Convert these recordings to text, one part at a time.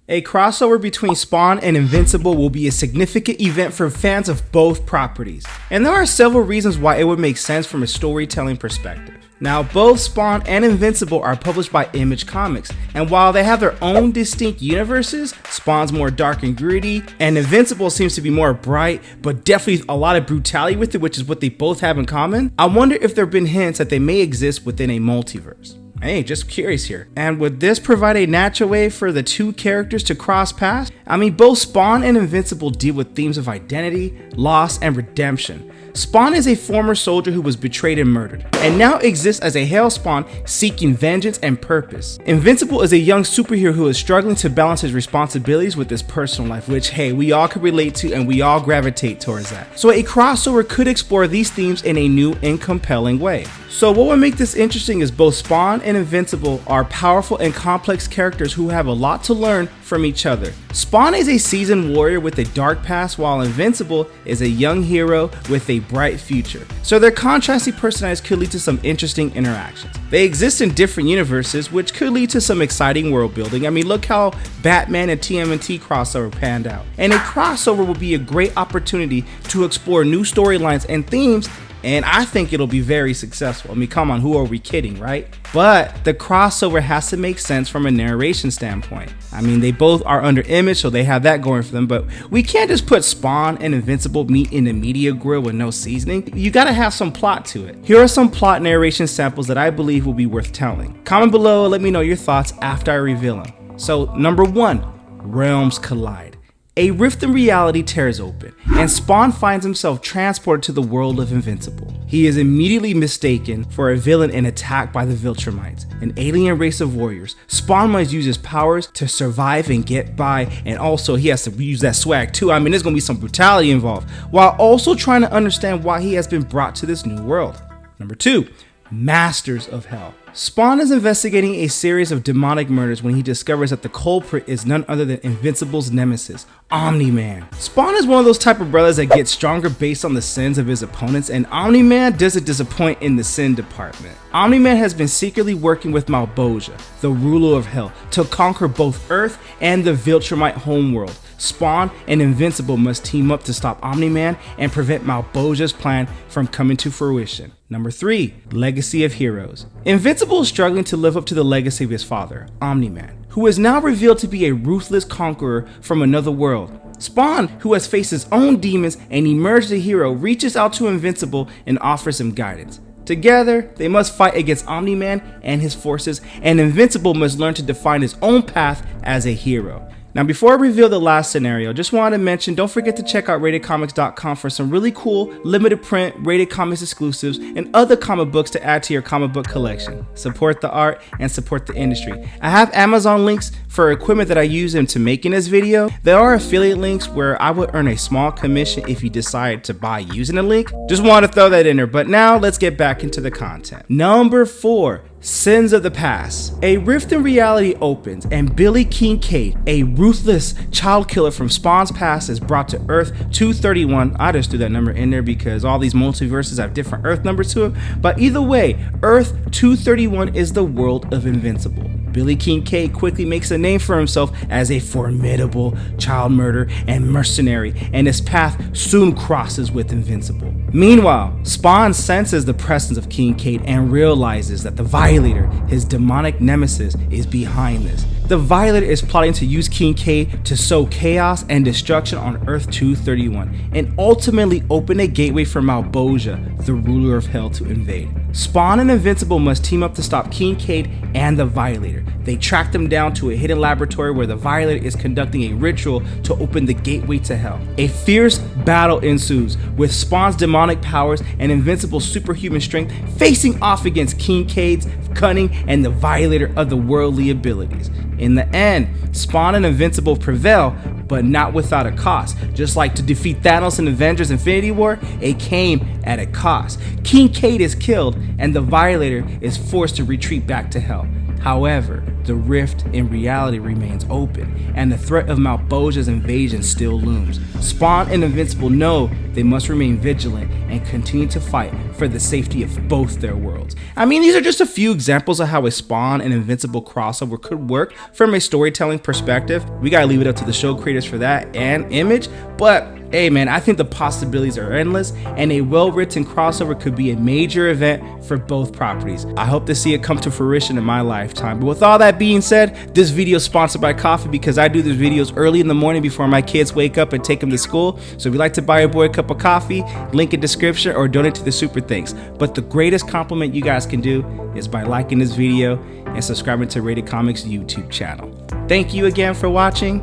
A crossover between Spawn and Invincible will be a significant event for fans of both properties, and there are several reasons why it would make sense from a storytelling perspective. Now, both Spawn and Invincible are published by Image Comics, and while they have their own distinct universes, Spawn's more dark and gritty, and Invincible seems to be more bright, but definitely a lot of brutality with it, which is what they both have in common. I wonder if there have been hints that they may exist within a multiverse. Hey, just curious here. And would this provide a natural way for the two characters to cross paths? I mean, both Spawn and Invincible deal with themes of identity, loss, and redemption. Spawn is a former soldier who was betrayed and murdered, and now exists as a Hell Spawn seeking vengeance and purpose. Invincible is a young superhero who is struggling to balance his responsibilities with his personal life, which, hey, we all can relate to and we all gravitate towards that. So a crossover could explore these themes in a new and compelling way. So what would make this interesting is both Spawn and Invincible are powerful and complex characters who have a lot to learn from each other. Spawn is a seasoned warrior with a dark past, while Invincible is a young hero with a bright future. So their contrasting personalities could lead to some interesting interactions. They exist in different universes, which could lead to some exciting world building. I mean, look how Batman and TMNT crossover panned out. And a crossover would be a great opportunity to explore new storylines and themes, and I think it'll be very successful. I mean, come on, who are we kidding, right? But the crossover has to make sense from a narration standpoint. I mean, they both are under Image, so they have that going for them, but we can't just put Spawn and Invincible meat in the media grill with no seasoning. You gotta have some plot to it. Here are some plot narration samples that I believe will be worth telling. Comment below, let me know your thoughts after I reveal them. So, number 1, realms collide. A rift in reality tears open, and Spawn finds himself transported to the world of Invincible. He is immediately mistaken for a villain and attacked by the Viltrumites, an alien race of warriors. Spawn must use his powers to survive and get by, and also he has to use that swag too. I mean, there's gonna be some brutality involved, while also trying to understand why he has been brought to this new world. Number 2, Masters of Hell. Spawn is investigating a series of demonic murders when he discovers that the culprit is none other than Invincible's nemesis, Omni-Man. Spawn is one of those type of brothers that gets stronger based on the sins of his opponents, and Omni-Man doesn't disappoint in the sin department. Omni-Man has been secretly working with Malebolgia, the ruler of Hell, to conquer both Earth and the Viltrumite homeworld. Spawn and Invincible must team up to stop Omni-Man and prevent Malebolgia's plan from coming to fruition. Number 3, Legacy of Heroes. Invincible is struggling to live up to the legacy of his father, Omni-Man, who is now revealed to be a ruthless conqueror from another world. Spawn, who has faced his own demons and emerged a hero, reaches out to Invincible and offers him guidance. Together, they must fight against Omni-Man and his forces, and Invincible must learn to define his own path as a hero. Now, before I reveal the last scenario, just wanted to mention, don't forget to check out RatedComics.com for some really cool limited print Rated Comics exclusives and other comic books to add to your comic book collection. Support the art and support the industry. I have Amazon links for equipment that I use into making this video. There are affiliate links where I would earn a small commission if you decide to buy using a link. Just wanted to throw that in there, but now let's get back into the content. Number 4, Sins of the Past. A rift in reality opens, and Billy Kincaid, a ruthless child killer from Spawn's past, is brought to Earth 231. I just threw that number in there because all these multiverses have different Earth numbers to it. But either way, Earth 231 is the world of Invincible. Billy Kincaid quickly makes a name for himself as a formidable child murderer and mercenary, and his path soon crosses with Invincible. Meanwhile, Spawn senses the presence of Kincaid and realizes that the Violator, his demonic nemesis, is behind this. The Violator is plotting to use Kincaid to sow chaos and destruction on Earth 231 and ultimately open a gateway for Malebolgia, the ruler of Hell, to invade. Spawn and Invincible must team up to stop Kincaid and the Violator. They track them down to a hidden laboratory where the Violator is conducting a ritual to open the gateway to Hell. A fierce battle ensues, with Spawn's demonic powers and Invincible's superhuman strength facing off against Kincaid's cunning and the Violator otherworldly abilities. In the end, Spawn and Invincible prevail, but not without a cost. Just like to defeat Thanos in Avengers Infinity War, it came at a cost. Kincaid is killed, and the Violator is forced to retreat back to Hell. However, the rift in reality remains open, and the threat of Malbosia's invasion still looms. Spawn and Invincible know they must remain vigilant and continue to fight for the safety of both their worlds. I mean, these are just a few examples of how a Spawn and Invincible crossover could work from a storytelling perspective. We gotta leave it up to the show creators for that and Image, but hey man, I think the possibilities are endless, and a well-written crossover could be a major event for both properties. I hope to see it come to fruition in my lifetime. But with all that being said, this video is sponsored by coffee because I do these videos early in the morning before my kids wake up and take them to school. So if you'd like to buy your boy a cup of coffee, link in description or donate to the Super Thanks. But the greatest compliment you guys can do is by liking this video and subscribing to RatedComics YouTube channel. Thank you again for watching.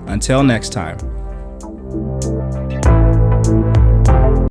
Until next time.